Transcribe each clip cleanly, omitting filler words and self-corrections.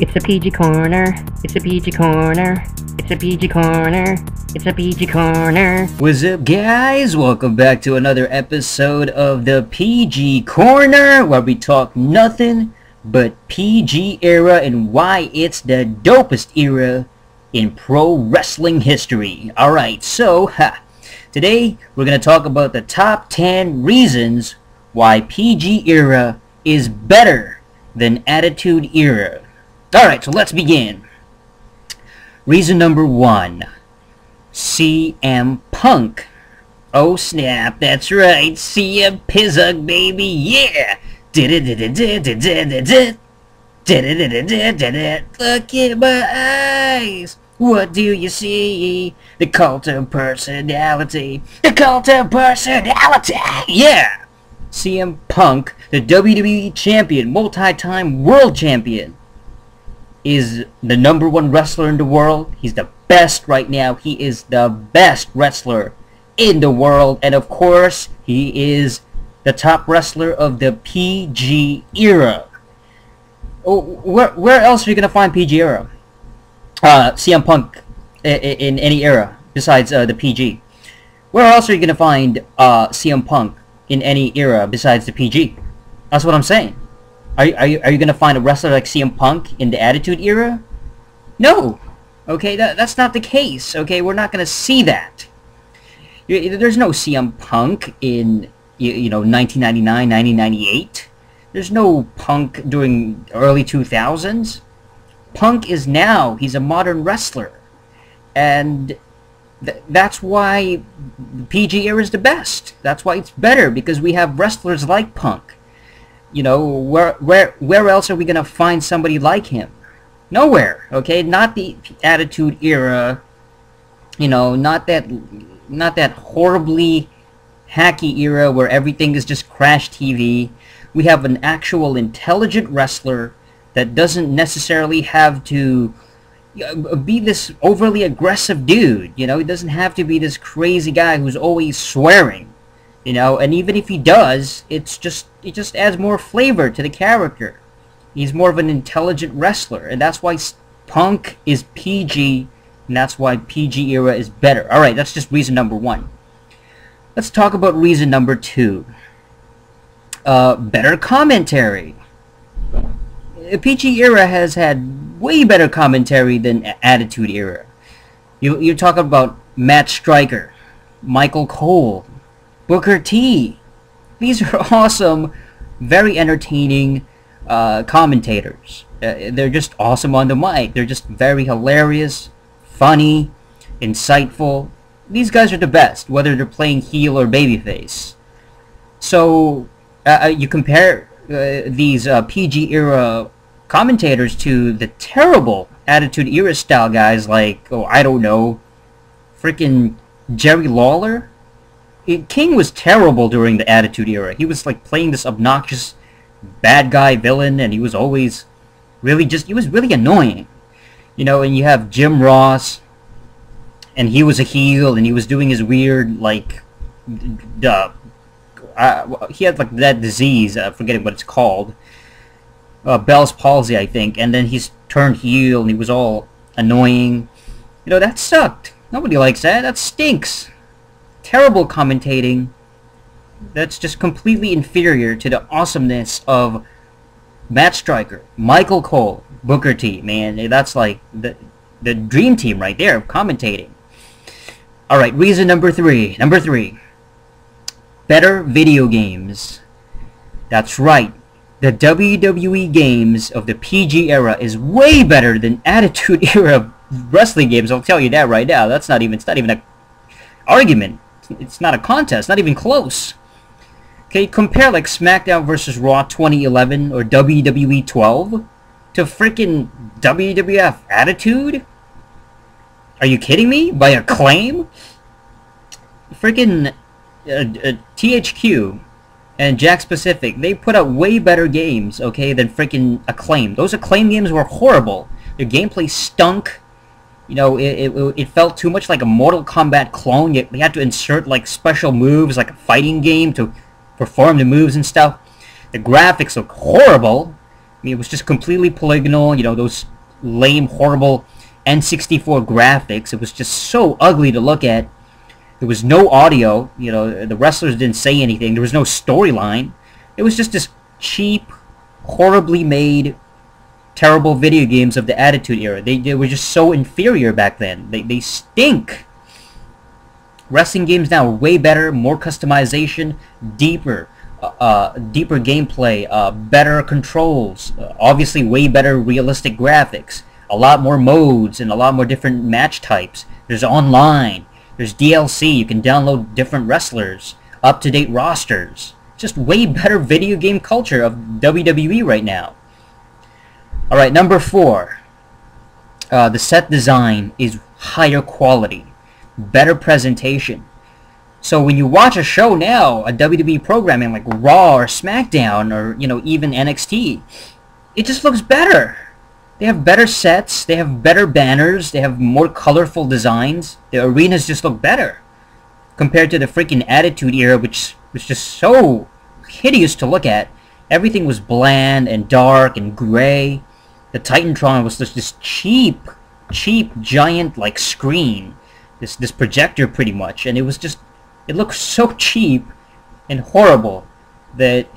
It's a PG corner. It's a PG corner. It's a PG corner. It's a PG corner. What's up, guys? Welcome back to another episode of the PG Corner, where we talk nothing but PG era and why it's the dopest era in pro wrestling history. Alright, so today we're going to talk about the top 10 reasons why PG era is better than Attitude era. Alright, so let's begin. Reason number 1. CM Punk. Oh snap, that's right, CM Pizzug, baby, yeah! Look in my eyes! What do you see? The cult of personality! The cult of personality! Yeah! CM Punk, the WWE champion, multi-time world champion, is the #1 wrestler in the world. He's the best right now. He is the best wrestler in the world. And of course, he is the top wrestler of the PG era. Oh, where else are you going to find PG era? CM Punk in any era besides the PG. Where else are you going to find CM Punk in any era besides the PG? That's what I'm saying. Are you going to find a wrestler like CM Punk in the Attitude era? No. Okay, that's not the case. Okay, we're not going to see that. There's no CM Punk in 1999, 1998. There's no Punk during early 2000s. Punk is now. He's a modern wrestler. And that's why PG era is the best. That's why it's better, because we have wrestlers like Punk. You know, where else are we gonna find somebody like him? Nowhere. Okay, not the Attitude era. You know, not that horribly hacky era where everything is just crash TV. We have an actual intelligent wrestler that doesn't necessarily have to be this overly aggressive dude. You know, he doesn't have to be this crazy guy who's always swearing. You know, and even if he does, it just adds more flavor to the character. He's more of an intelligent wrestler, and that's why Punk is PG, and that's why PG era is better. Alright, that's just reason number 1. Let's talk about reason number 2. Better commentary. PG era has had way better commentary than Attitude era. You're talking about Matt Striker, Michael Cole, Booker T. These are awesome, very entertaining commentators. They're just awesome on the mic. They're just very hilarious, funny, insightful. These guys are the best, whether they're playing heel or babyface. So you compare these PG era commentators to the terrible Attitude era style guys like, oh, I don't know, freaking Jerry Lawler. King was terrible during the Attitude era. He was like playing this obnoxious bad guy villain, and he was always he was really annoying. You know, and you have Jim Ross, and he was a heel, and he was doing his weird, like, he had like that disease, forgetting what it's called, Bell's palsy, I think, and then he's turned heel, and he was all annoying. You know, that sucked. Nobody likes that. That stinks. Terrible commentating. That's just completely inferior to the awesomeness of Matt Striker, Michael Cole, Booker T. Man, that's like the dream team right there of commentating. Alright, reason number 3. Number 3. Better video games. That's right. The WWE games of the PG era is way better than Attitude era wrestling games. I'll tell you that right now. It's not even an argument. It's not a contest, not even close. Okay, compare like SmackDown vs. Raw 2011 or WWE 12 to freaking WWF Attitude? Are you kidding me? By Acclaim? Freaking THQ and Jack Pacific, they put out way better games, okay, than freaking Acclaim. Those Acclaim games were horrible. Their gameplay stunk. You know, it felt too much like a Mortal Kombat clone. Yet we had to insert like special moves, like a fighting game, to perform the moves and stuff. The graphics look horrible. mean, it was just completely polygonal, you know, those lame, horrible N64 graphics. It was just so ugly to look at. There was no audio, you know, the wrestlers didn't say anything. There was no storyline. It was just this cheap, horribly made, terrible video games of the Attitude Era. They were just so inferior back then. They stink. Wrestling games now are way better, more customization, deeper gameplay, better controls, obviously way better realistic graphics, a lot more modes and a lot more different match types. There's online, there's DLC, you can download different wrestlers, up-to-date rosters. Just way better video game culture of WWE right now. Alright, number 4. The set design is higher quality, better presentation. So when you watch a show now, a WWE programming like Raw or SmackDown or, you know, even NXT, it just looks better. They have better sets, they have better banners, they have more colorful designs. The arenas just look better compared to the freaking Attitude Era, which was just so hideous to look at. Everything was bland and dark and gray. The Titantron was just this cheap giant like screen, this projector pretty much, and it was just, it looked so cheap and horrible that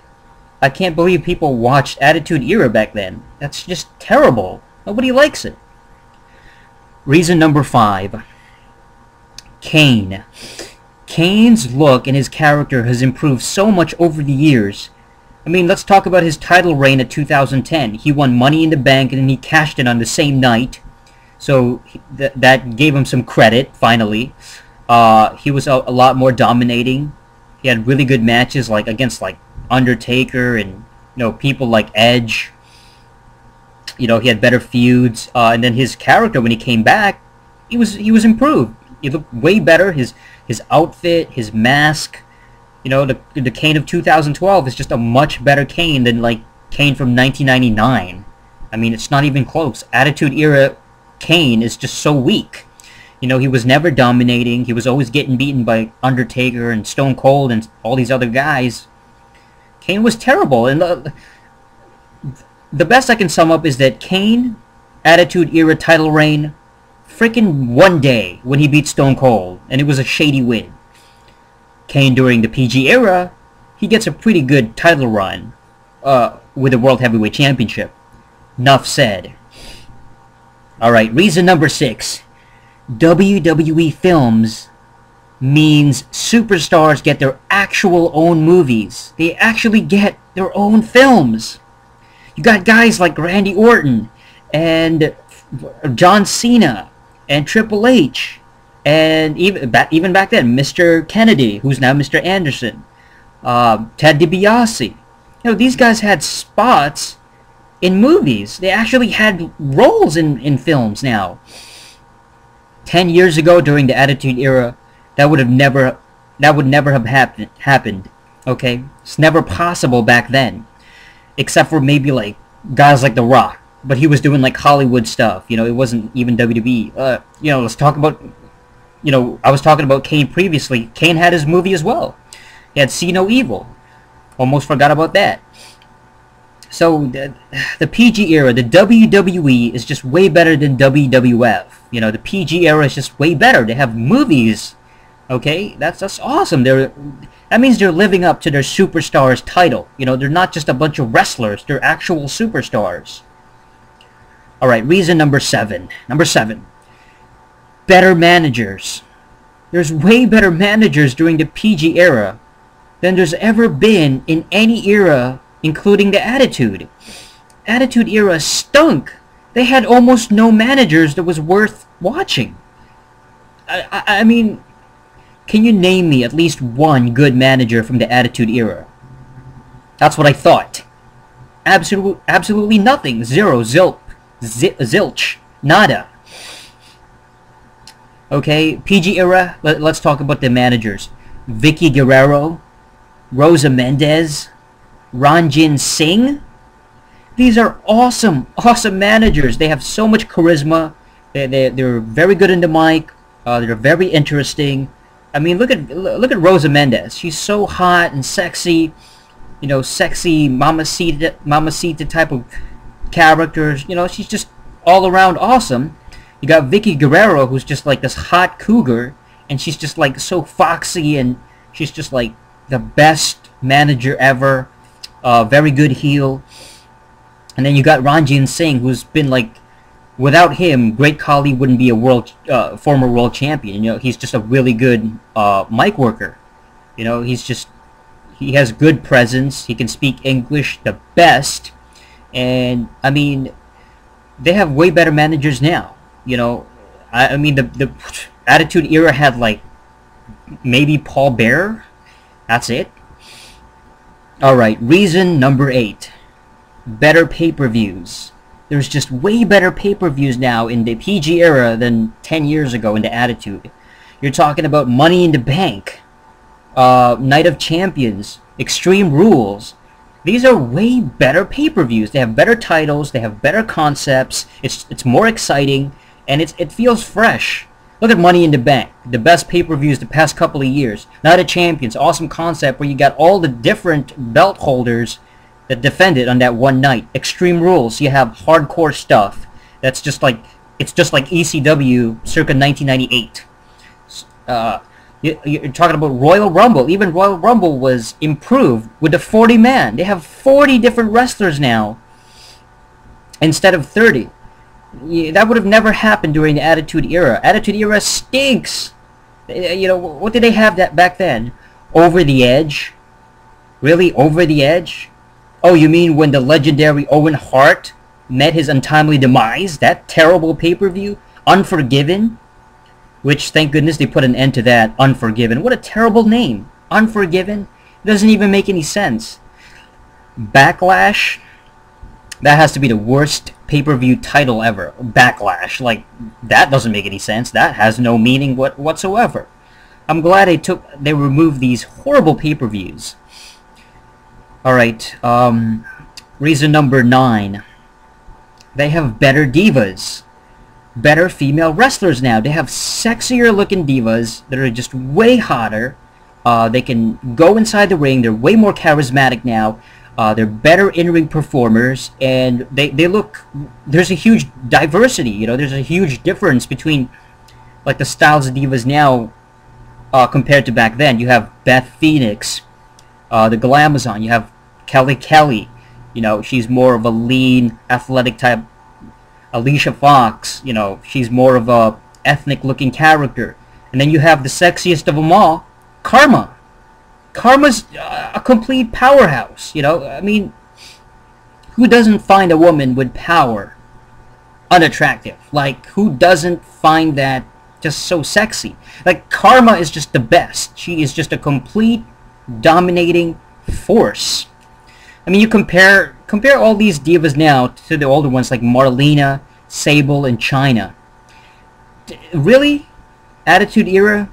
I can't believe people watched Attitude Era back then. That's just terrible. Nobody likes it. Reason number 5. Kane. Kane's look and his character has improved so much over the years. I mean, let's talk about his title reign at 2010. He won Money in the Bank and then he cashed it on the same night. So that gave him some credit, finally. He was a lot more dominating. He had really good matches like against like Undertaker and, you know, people like Edge. You know, he had better feuds. And then his character, when he came back, he was improved. He looked way better. His outfit, his mask. You know, the Kane of 2012 is just a much better Kane than like Kane from 1999. I mean, it's not even close. Attitude Era Kane is just so weak. You know, he was never dominating. He was always getting beaten by Undertaker and Stone Cold and all these other guys. Kane was terrible. And the best I can sum up is that Kane, Attitude Era title reign, freaking one day when he beat Stone Cold. And it was a shady win. Kane during the PG era, he gets a pretty good title run with the World Heavyweight Championship. Enough said. Alright, reason number 6. WWE Films means superstars get their actual own movies. They actually get their own films. You got guys like Randy Orton and John Cena and Triple H. And even back then, Mr. Kennedy, who's now Mr. Anderson, Ted DiBiase. You know, these guys had spots in movies. They actually had roles in films now. 10 years ago, during the Attitude Era, that would never have happened. Okay, it's never possible back then, except for maybe like guys like The Rock. But he was doing like Hollywood stuff. You know, it wasn't even WWE. You know, let's talk about. You know, I was talking about Kane previously. Kane had his movie as well. He had See No Evil. Almost forgot about that. So, the PG era, the WWE is just way better than WWF. You know, the PG era is just way better. They have movies. Okay? That's awesome. That means they're living up to their superstars title. You know, they're not just a bunch of wrestlers. They're actual superstars. Alright, reason number 7. Number 7. Better managers. There's way better managers during the PG era than there's ever been in any era, including the Attitude. Attitude Era stunk. They had almost no managers that was worth watching. I mean, can you name me at least one good manager from the Attitude Era? That's what I thought. Absolutely nothing. Zero. Zilch. Nada. Okay, PG era, let's talk about the managers. Vicky Guerrero, Rosa Mendez, Ranjin Singh. These are awesome managers. They have so much charisma. They're very good in the mic. They're very interesting. I mean, look at Rosa Mendez. She's so hot and sexy. You know, sexy mamacita type of characters. You know, she's just all around awesome. You got Vicky Guerrero, who's just like this hot cougar, and she's just like so foxy, and she's just like the best manager ever. Very good heel. And then you got Ranjit Singh, who's been like, without him, Great Khali wouldn't be a former world champion. You know, he's just a really good mic worker. You know, he has good presence. He can speak English the best. And I mean, they have way better managers now. You know, I mean, the Attitude Era had like maybe Paul Bearer. That's it. All right, reason number 8. Better pay-per-views. There's just way better pay-per-views now in the PG era than 10 years ago in the Attitude. You're talking about Money in the Bank, Night of Champions, Extreme Rules. These are way better pay-per-views. They have better titles, they have better concepts, it's more exciting, and it feels fresh. Look at Money in the Bank, the best pay-per-views the past couple of years. Night of Champions, awesome concept where you got all the different belt holders that defended on that one night. Extreme Rules, you have hardcore stuff. That's just like, it's just like ECW circa 1998. You're talking about Royal Rumble. Even Royal Rumble was improved with the 40-man. They have 40 different wrestlers now instead of 30. That would have never happened during the Attitude Era. Attitude Era stinks. You know, what did they have that back then? Over the Edge? Really? Over the Edge? Oh, you mean when the legendary Owen Hart met his untimely demise? That terrible pay-per-view? Unforgiven? Which, thank goodness, they put an end to that. Unforgiven. What a terrible name. Unforgiven? It doesn't even make any sense. Backlash? That has to be the worst pay-per-view title ever. Backlash. Like, that doesn't make any sense. That has no meaning whatsoever. I'm glad they removed these horrible pay-per-views. Alright, reason number 9. They have better divas. Better female wrestlers now. They have sexier looking divas that are just way hotter. They can go inside the ring. They're way more charismatic now. They're better in-ring performers, and they look, there's a huge diversity, you know, there's a huge difference between like the styles of divas now compared to back then. You have Beth Phoenix, the Glamazon. You have Kelly, you know, she's more of a lean, athletic type. Alicia Fox, you know, she's more of a ethnic looking character. And then you have the sexiest of them all, Karma. Karma's a complete powerhouse, you know. I mean, who doesn't find a woman with power unattractive? Like, who doesn't find that just so sexy? Like, Karma is just the best. She is just a complete dominating force. I mean, you compare all these divas now to the older ones like Marlena, Sable, and Chyna. Really? Attitude Era?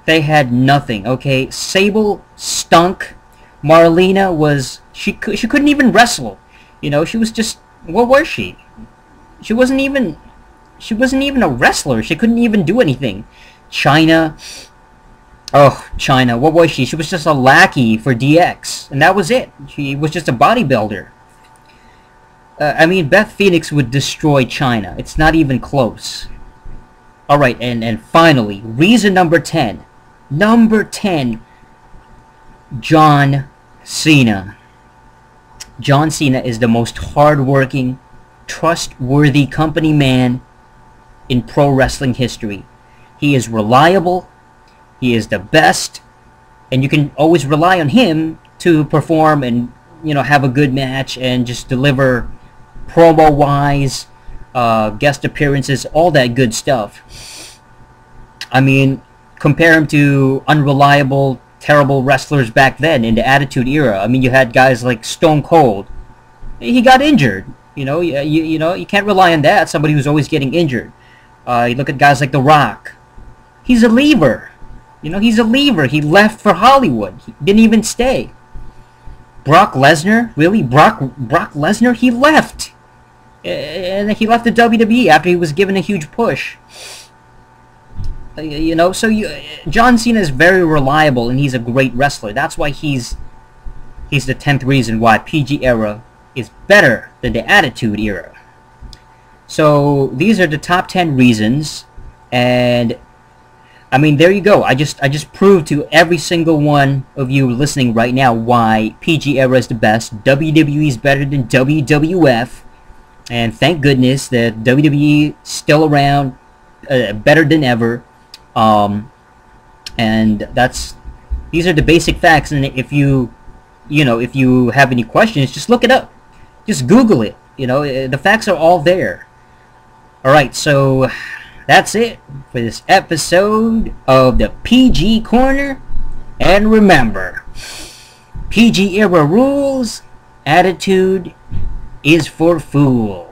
They had nothing, okay? Sable stunk. Marlena was... She couldn't even wrestle. You know, she was just... What was she? She wasn't even a wrestler. She couldn't even do anything. Chyna... Oh, Chyna. What was she? She was just a lackey for DX. And that was it. She was just a bodybuilder. I mean, Beth Phoenix would destroy Chyna. It's not even close. Alright, and finally, reason number 10. Number 10. John Cena. John Cena is the most hardworking, trustworthy company man in pro wrestling history. He is reliable. He is the best, and you can always rely on him to perform and, you know, have a good match and just deliver promo-wise, guest appearances, all that good stuff. I mean, compare him to unreliable, terrible wrestlers back then in the Attitude Era. I mean, you had guys like Stone Cold. He got injured. You know, you know, you can't rely on that. Somebody who's always getting injured. You look at guys like The Rock. He's a leaver. You know, he's a leaver. He left for Hollywood. He didn't even stay. Brock Lesnar? Really? Brock Lesnar? He left. And he left the WWE after he was given a huge push. You know, so John Cena is very reliable, and he's a great wrestler. That's why he's the 10th reason why PG Era is better than the Attitude Era. So these are the top 10 reasons, and I mean, there you go. I just proved to every single one of you listening right now why PG era is the best. WWE is better than WWF, and thank goodness that WWE still around, better than ever. And these are the basic facts. And if you have any questions, just look it up, just Google it. The facts are all there. All right, so that's it for this episode of the PG Corner. And remember, PG era rules, attitude is for fools.